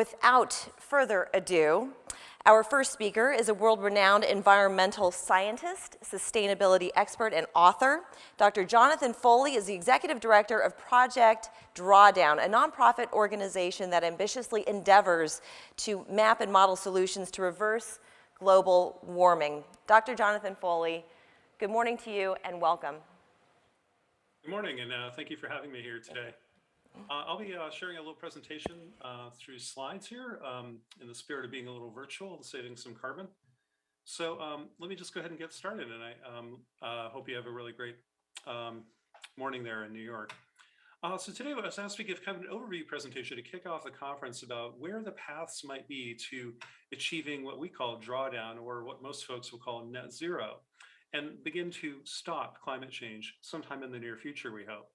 Without further ado, our first speaker is a world-renowned environmental scientist, sustainability expert, and author. Dr. Jonathan Foley is the Executive Director of Project Drawdown, a nonprofit organization that ambitiously endeavors to map and model solutions to reverse global warming. Dr. Jonathan Foley, good morning to you and welcome. Good morning, and thank you for having me here today. I'll be sharing a little presentation through slides here in the spirit of being a little virtual and saving some carbon. So let me just go ahead and get started, and I hope you have a really great morning there in New York. So today I was asked to give kind of an overview presentation to kick off the conference about where the paths might be to achieving what we call drawdown, or what most folks will call net zero, and begin to stop climate change sometime in the near future, we hope.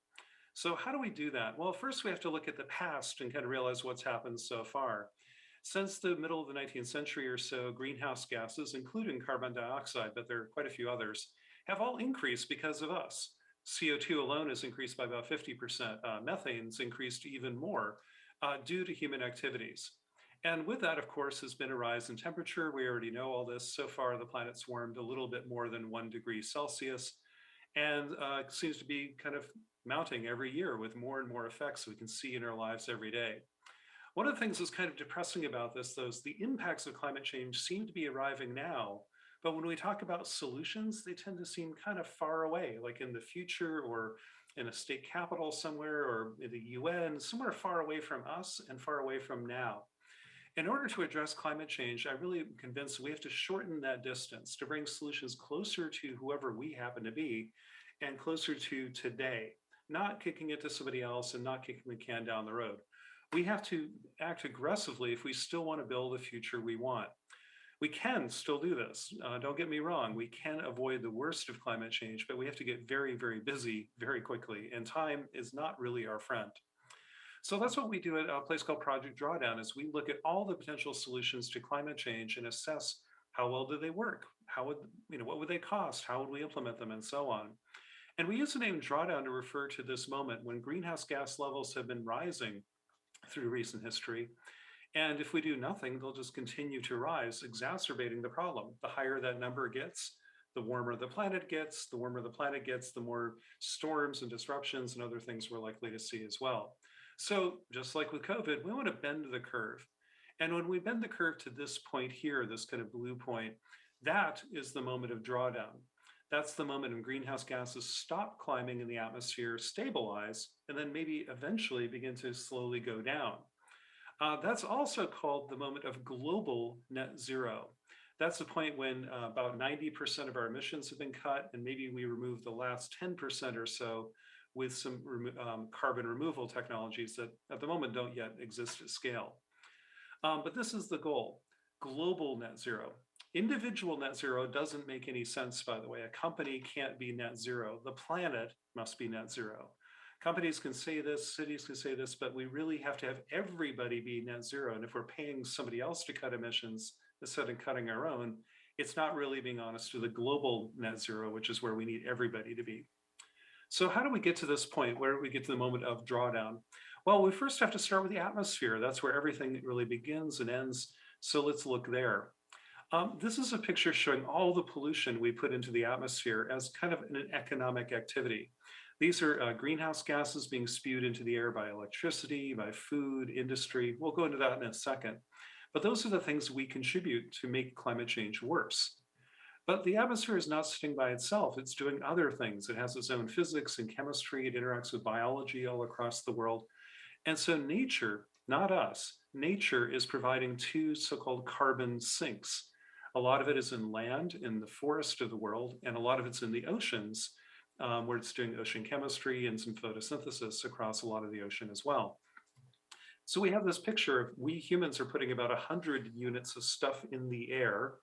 So how do we do that? Well, first we have to look at the past and kind of realize what's happened so far. Since the middle of the 19th century or so, greenhouse gases, including carbon dioxide, but there are quite a few others, have all increased because of us. CO2 alone has increased by about 50%. Methane's increased even more due to human activities. And with that, of course, has been a rise in temperature. We already know all this. So far, the planet's warmed a little bit more than 1 degree Celsius, and seems to be kind of mounting every year with more and more effects we can see in our lives every day. One of the things that's kind of depressing about this, though, is the impacts of climate change seem to be arriving now. But when we talk about solutions, they tend to seem kind of far away, like in the future or in a state capital somewhere or in the UN, somewhere far away from us and far away from now. In order to address climate change, I really am convinced we have to shorten that distance to bring solutions closer to whoever we happen to be and closer to today, not kicking it to somebody else and not kicking the can down the road. We have to act aggressively if we still want to build the future we want. We can still do this. Don't get me wrong. We can avoid the worst of climate change, but we have to get very, very busy very quickly. And time is not really our friend. So that's what we do at a place called Project Drawdown, is we look at all the potential solutions to climate change and assess how well do they work? What would they cost? How would we implement them, and so on. And we use the name drawdown to refer to this moment when greenhouse gas levels have been rising through recent history. And if we do nothing, they'll just continue to rise, exacerbating the problem. The higher that number gets, the warmer the planet gets. The warmer the planet gets, the more storms and disruptions and other things we're likely to see as well. So just like with COVID, we want to bend the curve. And when we bend the curve to this point here, this kind of blue point, that is the moment of drawdown. That's the moment when greenhouse gases stop climbing in the atmosphere, stabilize, and then maybe eventually begin to slowly go down. That's also called the moment of global net zero. That's the point when about 90% of our emissions have been cut, and maybe we remove the last 10% or so with some carbon removal technologies that at the moment don't yet exist at scale. But this is the goal, global net zero. Individual net zero doesn't make any sense, by the way. A company can't be net zero. The planet must be net zero. Companies can say this, cities can say this, but we really have to have everybody be net zero. And if we're paying somebody else to cut emissions instead of cutting our own, it's not really being honest to the global net zero, which is where we need everybody to be. So how do we get to this point? Where do we get to the moment of drawdown? Well, we first have to start with the atmosphere. That's where everything really begins and ends. So let's look there. This is a picture showing all the pollution we put into the atmosphere as kind of an economic activity. These are greenhouse gases being spewed into the air by electricity, by food, industry. We'll go into that in a second. But those are the things we contribute to make climate change worse. But the atmosphere is not sitting by itself. It's doing other things. It has its own physics and chemistry. It interacts with biology all across the world. And so nature, not us, nature is providing two so-called carbon sinks. A lot of it is in land, in the forest of the world, and a lot of it's in the oceans, where it's doing ocean chemistry and some photosynthesis across a lot of the ocean as well. So we have this picture of we humans are putting about 100 units of stuff in the air.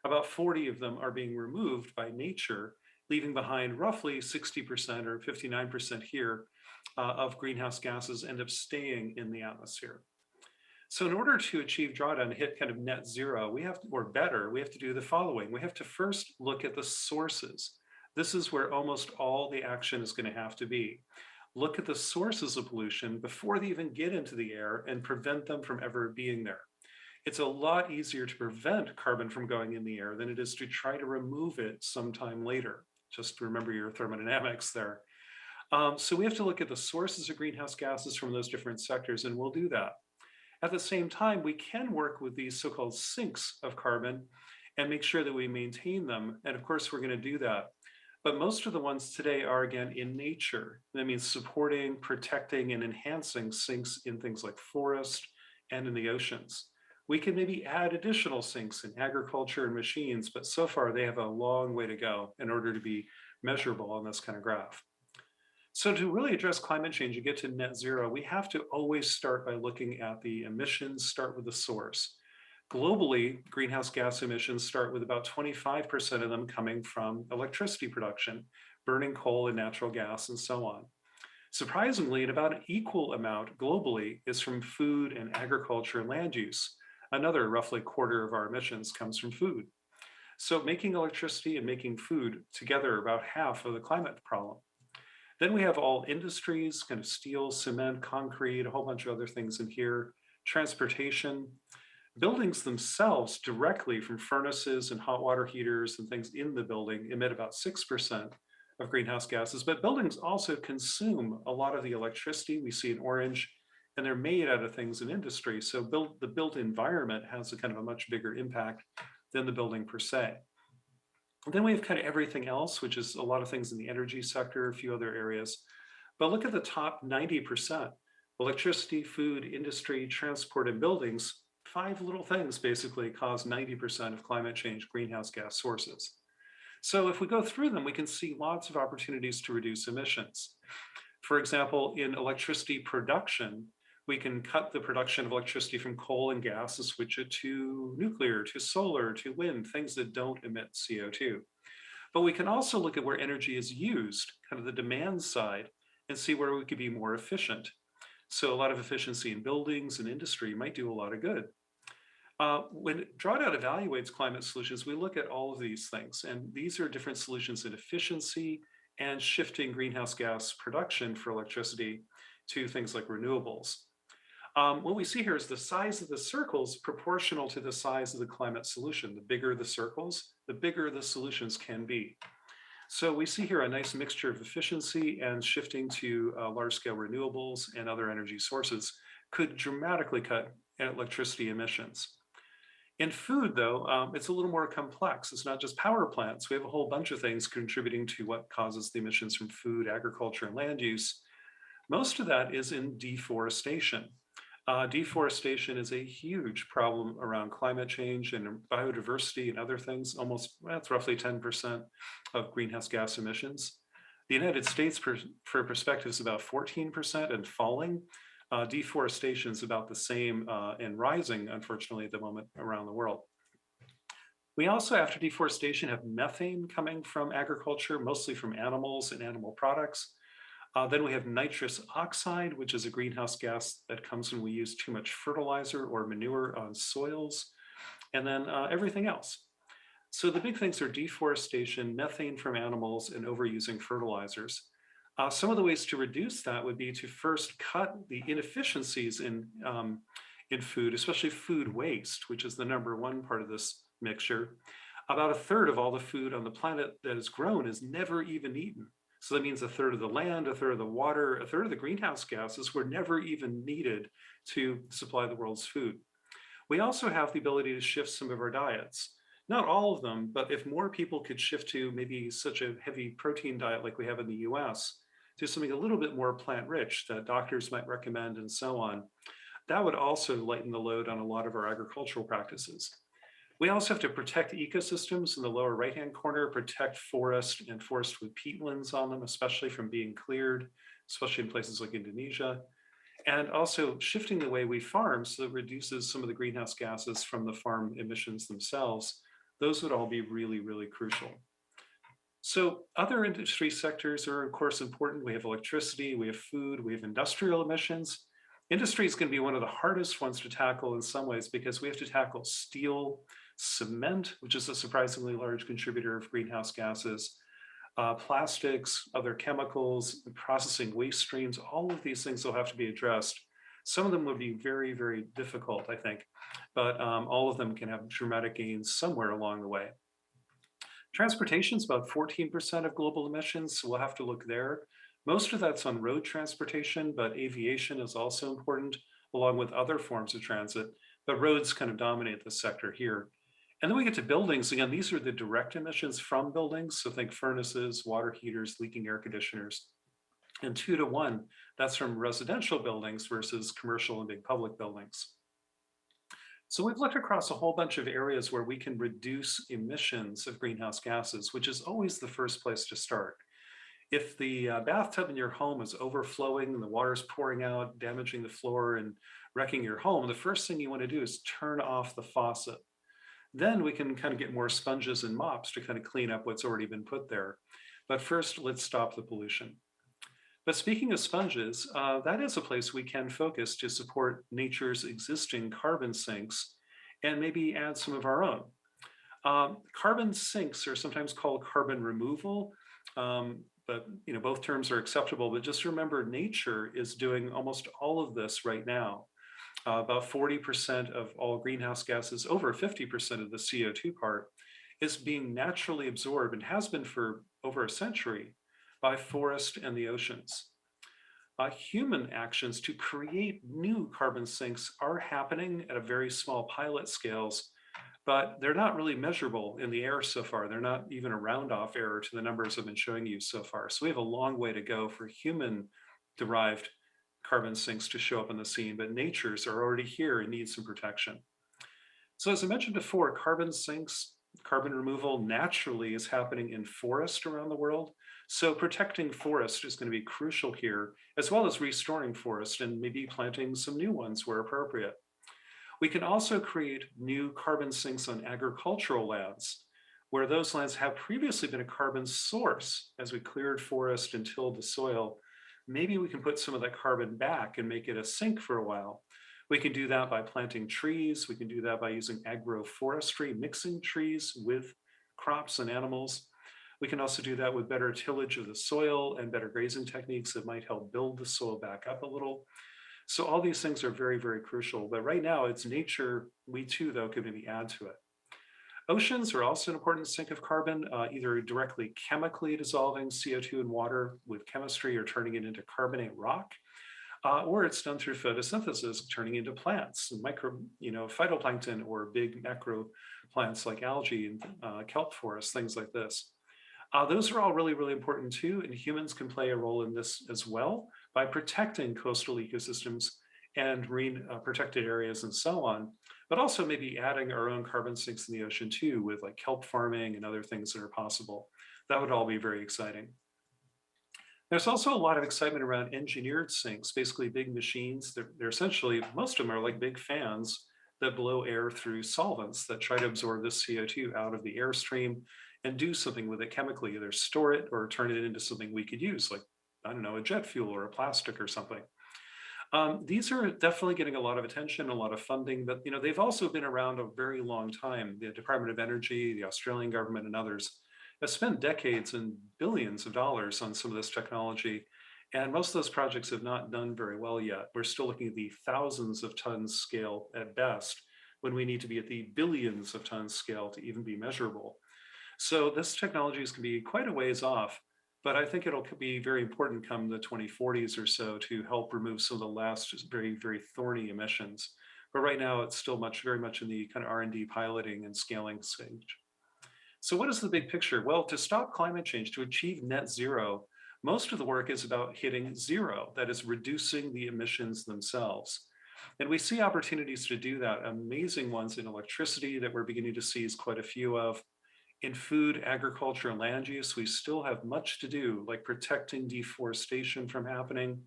About 40 of them are being removed by nature, leaving behind roughly 60% or 59% here of greenhouse gases end up staying in the atmosphere. So in order to achieve drawdown, hit kind of net zero, we have to, or better, we have to do the following. We have to first look at the sources. This is where almost all the action is going to have to be. look at the sources of pollution before they even get into the air and prevent them from ever being there. It's a lot easier to prevent carbon from going in the air than it is to try to remove it sometime later. Just remember your thermodynamics there. So we have to look at the sources of greenhouse gases from those different sectors, and we'll do that. At the same time, we can work with these so-called sinks of carbon and make sure that we maintain them. And of course, we're going to do that. But most of the ones today are, again, in nature. That means supporting, protecting, and enhancing sinks in things like forest and in the oceans. We can maybe add additional sinks in agriculture and machines, but so far they have a long way to go in order to be measurable on this kind of graph. So to really address climate change and get to net zero, we have to always start by looking at the emissions, start with the source. Globally, greenhouse gas emissions start with about 25% of them coming from electricity production, burning coal and natural gas and so on. Surprisingly, and about an equal amount globally is from food and agriculture and land use. Another roughly quarter of our emissions comes from food. So making electricity and making food together about half of the climate problem. Then we have all industries, kind of steel, cement, concrete, a whole bunch of other things in here, transportation. Buildings themselves directly from furnaces and hot water heaters and things in the building emit about 6% of greenhouse gases, but buildings also consume a lot of the electricity we see in orange, and they're made out of things in industry. So the built environment has a kind of a much bigger impact than the building per se. And then we have kind of everything else, which is a lot of things in the energy sector, a few other areas. But look at the top 90%, electricity, food, industry, transport, and buildings. 5 little things basically cause 90% of climate change greenhouse gas sources. So if we go through them, we can see lots of opportunities to reduce emissions. For example, in electricity production, we can cut the production of electricity from coal and gas and switch it to nuclear, to solar, to wind, things that don't emit CO2. But we can also look at where energy is used, kind of the demand side, and see where we could be more efficient. So a lot of efficiency in buildings and industry might do a lot of good. When Drawdown evaluates climate solutions, we look at all of these things, and these are different solutions in efficiency and shifting greenhouse gas production for electricity to things like renewables. What we see here is the size of the circles proportional to the size of the climate solution. The bigger the circles, the bigger the solutions can be. So we see here a nice mixture of efficiency and shifting to large-scale renewables and other energy sources could dramatically cut electricity emissions. In food, though, it's a little more complex. It's not just power plants. We have a whole bunch of things contributing to what causes the emissions from food, agriculture, and land use. Most of that is in deforestation. Deforestation is a huge problem around climate change and biodiversity and other things. That's roughly 10% of greenhouse gas emissions. The United States, for perspective, is about 14% and falling. Deforestation is about the same and rising, unfortunately, at the moment around the world. We also, after deforestation, have methane coming from agriculture, mostly from animals and animal products. Then we have nitrous oxide, which is a greenhouse gas that comes when we use too much fertilizer or manure on soils, and then everything else. So the big things are deforestation, methane from animals, and overusing fertilizers. Some of the ways to reduce that would be to first cut the inefficiencies in food, especially food waste, which is the #1 part of this mixture. About a third of all the food on the planet that is grown is never even eaten. So that means a third of the land, a third of the water, a third of the greenhouse gases were never even needed to supply the world's food. We also have the ability to shift some of our diets. Not all of them, but if more people could shift to maybe such a heavy protein diet like we have in the US, to something a little bit more plant-rich that doctors might recommend and so on, that would also lighten the load on a lot of our agricultural practices. We also have to protect ecosystems in the lower right-hand corner, protect forest and forest with peatlands on them, especially from being cleared, especially in places like Indonesia, and also shifting the way we farm so that it reduces some of the greenhouse gases from the farm emissions themselves. Those would all be really, really crucial. So other industry sectors are, of course, important. We have electricity, we have food, we have industrial emissions. Industry is going to be one of the hardest ones to tackle in some ways because we have to tackle steel, cement, which is a surprisingly large contributor of greenhouse gases, Plastics, other chemicals, processing waste streams, all of these things will have to be addressed. Some of them would be very, very difficult, I think, but all of them can have dramatic gains somewhere along the way. Transportation is about 14% of global emissions, so we'll have to look there. Most of that's on road transportation, but aviation is also important, along with other forms of transit. But roads kind of dominate the sector here. And then we get to buildings. Again, these are the direct emissions from buildings. So think furnaces, water heaters, leaking air conditioners. And 2 to 1, that's from residential buildings versus commercial and big public buildings. So we've looked across a whole bunch of areas where we can reduce emissions of greenhouse gases, which is always the first place to start. If the bathtub in your home is overflowing and the water's pouring out, damaging the floor and wrecking your home, the first thing you want to do is turn off the faucet. Then we can kind of get more sponges and mops to kind of clean up what's already been put there. But first, let's stop the pollution. But speaking of sponges, that is a place we can focus to support nature's existing carbon sinks and maybe add some of our own. Carbon sinks are sometimes called carbon removal, but both terms are acceptable. But just remember, nature is doing almost all of this right now. About 40% of all greenhouse gases, over 50% of the CO2 part, is being naturally absorbed and has been for over a century by forest and the oceans. Human actions to create new carbon sinks are happening at a very small pilot scales, but they're not really measurable in the air so far. They're not even a round-off error to the numbers I've been showing you so far. So we have a long way to go for human-derived carbon sinks to show up on the scene, but nature's are already here and need some protection. So as I mentioned before, carbon sinks, carbon removal naturally is happening in forest around the world. So protecting forest is going to be crucial here, as well as restoring forest and maybe planting some new ones where appropriate. We can also create new carbon sinks on agricultural lands, where those lands have previously been a carbon source. As we cleared forest and tilled the soil, maybe we can put some of that carbon back and make it a sink for a while. We can do that by planting trees. We can do that by using agroforestry, mixing trees with crops and animals. We can also do that with better tillage of the soil and better grazing techniques that might help build the soil back up a little. So all these things are very, very crucial. But right now it's nature. We too, though, could maybe add to it. Oceans are also an important sink of carbon, either directly chemically dissolving CO2 in water with chemistry or turning it into carbonate rock, or it's done through photosynthesis, turning into plants, phytoplankton, or big macro plants like algae and kelp forests, things like this. Those are all really, really important too, and humans can play a role in this as well by protecting coastal ecosystems and marine protected areas and so on, but also maybe adding our own carbon sinks in the ocean too, with like kelp farming and other things that are possible. That would all be very exciting. There's also a lot of excitement around engineered sinks, basically big machines. They're essentially, most of them are like big fans that blow air through solvents that try to absorb the CO2 out of the airstream and do something with it chemically, either store it or turn it into something we could use, like, I don't know, a jet fuel or a plastic or something. These are definitely getting a lot of attention, a lot of funding, but they've also been around a very long time. The Department of Energy, the Australian government, and others have spent decades and billions of dollars on some of this technology, and most of those projects have not done very well yet. We're still looking at the thousands of tons scale at best, when we need to be at the billions of tons scale to even be measurable. So this technology is going to be quite a ways off, but I think it'll be very important come the 2040s or so to help remove some of the last very, very thorny emissions. But right now it's still very much in the kind of R&D piloting and scaling stage. So what is the big picture? Well, to stop climate change, to achieve net zero, most of the work is about hitting zero, that is reducing the emissions themselves. And we see opportunities to do that, amazing ones in electricity that we're beginning to see quite a few of. In food, agriculture, and land use, we still have much to do, like protecting deforestation from happening,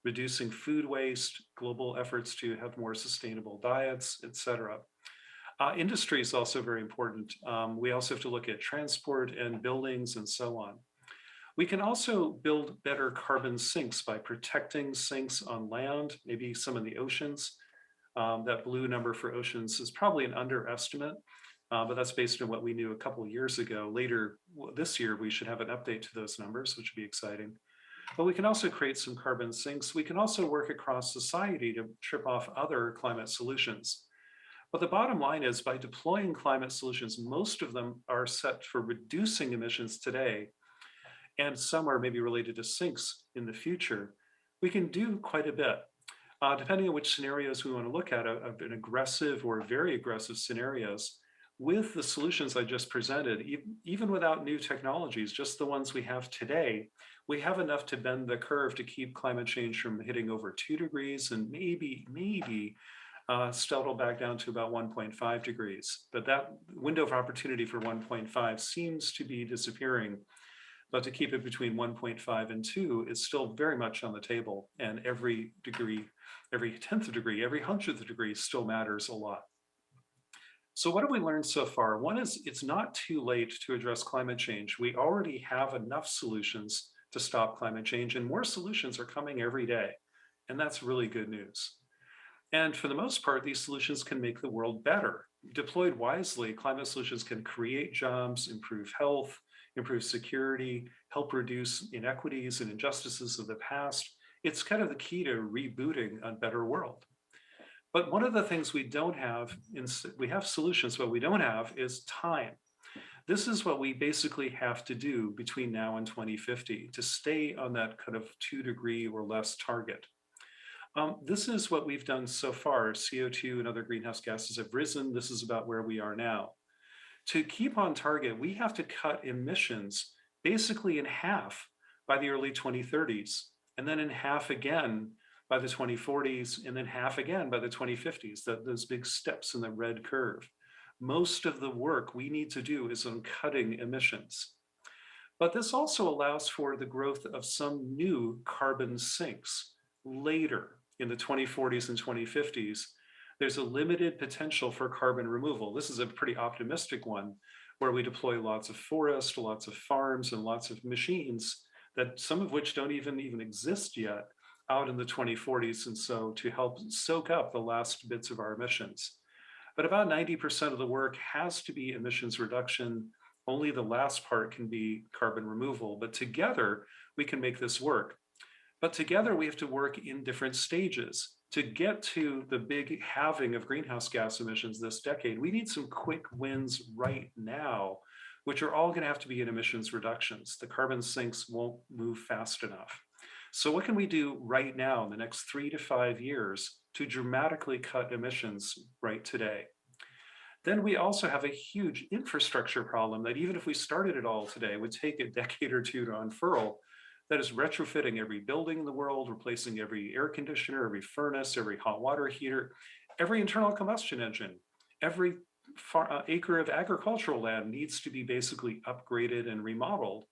reducing food waste, global efforts to have more sustainable diets, etc. Industry is also very important. We also have to look at transport and buildings and so on. We can also build better carbon sinks by protecting sinks on land, maybe some in the oceans. That blue number for oceans is probably an underestimate. but that's based on what we knew a couple of years ago. Later this year, we should have an update to those numbers, which would be exciting. But we can also create some carbon sinks. We can also work across society to trip off other climate solutions. But the bottom line is by deploying climate solutions, most of them are set for reducing emissions today, and some are maybe related to sinks in the future. We can do quite a bit. Depending on which scenarios we want to look at, an aggressive or very aggressive scenarios, with the solutions I just presented, even without new technologies, just the ones we have today, we have enough to bend the curve to keep climate change from hitting over 2 degrees and maybe settle back down to about 1.5 degrees. But that window of opportunity for 1.5 seems to be disappearing. But to keep it between 1.5 and 2 is still very much on the table. And every degree, every 10th of degree, every 100th degree still matters a lot. So what have we learned so far? One is it's not too late to address climate change. We already have enough solutions to stop climate change, and more solutions are coming every day. And that's really good news. And for the most part, these solutions can make the world better. Deployed wisely, climate solutions can create jobs, improve health, improve security, help reduce inequities and injustices of the past. It's kind of the key to rebooting a better world. But one of the things we don't have, we have solutions, what we don't have is time. This is what we basically have to do between now and 2050 to stay on that kind of 2 degree or less target. This is what we've done so far. CO2 and other greenhouse gases have risen. This is about where we are now. To keep on target, we have to cut emissions basically in half by the early 2030s, and then in half again by the 2040s, and then half again by the 2050s, those big steps in the red curve. Most of the work we need to do is on cutting emissions. But this also allows for the growth of some new carbon sinks later in the 2040s and 2050s. There's a limited potential for carbon removal. This is a pretty optimistic one, where we deploy lots of forest, lots of farms, and lots of machines that some of which don't even exist yet out in the 2040s, and so to help soak up the last bits of our emissions. But about 90% of the work has to be emissions reduction. Only the last part can be carbon removal, but together we can make this work. But together we have to work in different stages. To get to the big halving of greenhouse gas emissions this decade, we need some quick wins right now, which are all going to have to be in emissions reductions. The carbon sinks won't move fast enough. So what can we do right now in the next 3 to 5 years to dramatically cut emissions right today? Then we also have a huge infrastructure problem that even if we started it all today, would take a decade or two to unfurl. That is retrofitting every building in the world, replacing every air conditioner, every furnace, every hot water heater, every internal combustion engine, every acre of agricultural land needs to be basically upgraded and remodeled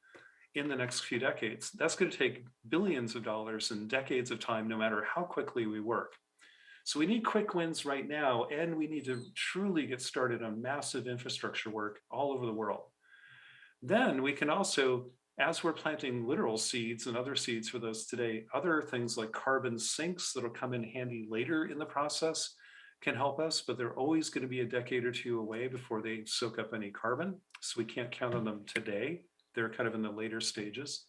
in the next few decades. That's going to take billions of dollars and decades of time, no matter how quickly we work. So we need quick wins right now, and we need to truly get started on massive infrastructure work all over the world. Then we can also, as we're planting literal seeds and other seeds for those today, other things like carbon sinks that'll come in handy later in the process can help us, but they're always going to be a decade or two away before they soak up any carbon. So we can't count on them today. They're kind of in the later stages,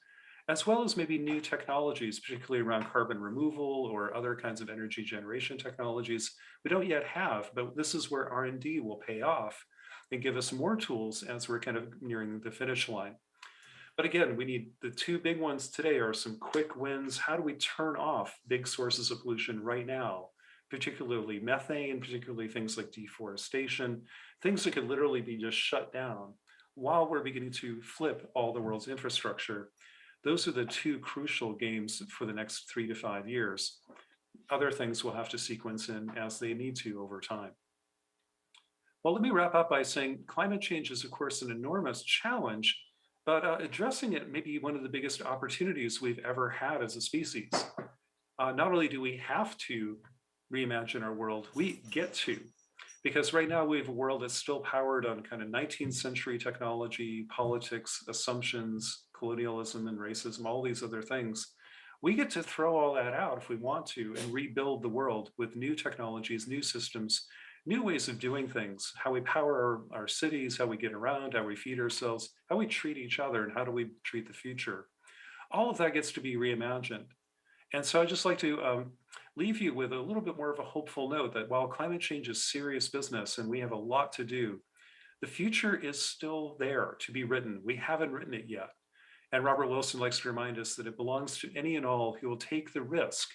as well as maybe new technologies, particularly around carbon removal or other kinds of energy generation technologies we don't yet have, but this is where R&D will pay off and give us more tools as we're kind of nearing the finish line. But again, we need the two big ones today are some quick wins. How do we turn off big sources of pollution right now, particularly methane, particularly things like deforestation, things that could literally be just shut down while we're beginning to flip all the world's infrastructure. Those are the two crucial games for the next 3 to 5 years. Other things will have to sequence in as they need to over time. Well, let me wrap up by saying climate change is, of course, an enormous challenge, but addressing it may be one of the biggest opportunities we've ever had as a species. Not only do we have to reimagine our world, we get to. Because right now we have a world that's still powered on kind of 19th century technology, politics, assumptions, colonialism and racism, all these other things. We get to throw all that out if we want to and rebuild the world with new technologies, new systems, new ways of doing things, how we power our cities, how we get around, how we feed ourselves, how we treat each other, and how do we treat the future. All of that gets to be reimagined. And so I'd just like to leave you with a little bit more of a hopeful note that while climate change is serious business and we have a lot to do, the future is still there to be written. We haven't written it yet. And Robert Wilson likes to remind us that it belongs to any and all who will take the risk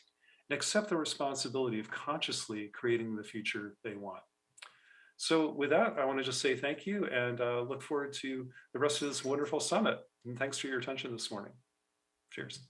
and accept the responsibility of consciously creating the future they want. So with that, I want to just say thank you and look forward to the rest of this wonderful summit. And thanks for your attention this morning. Cheers.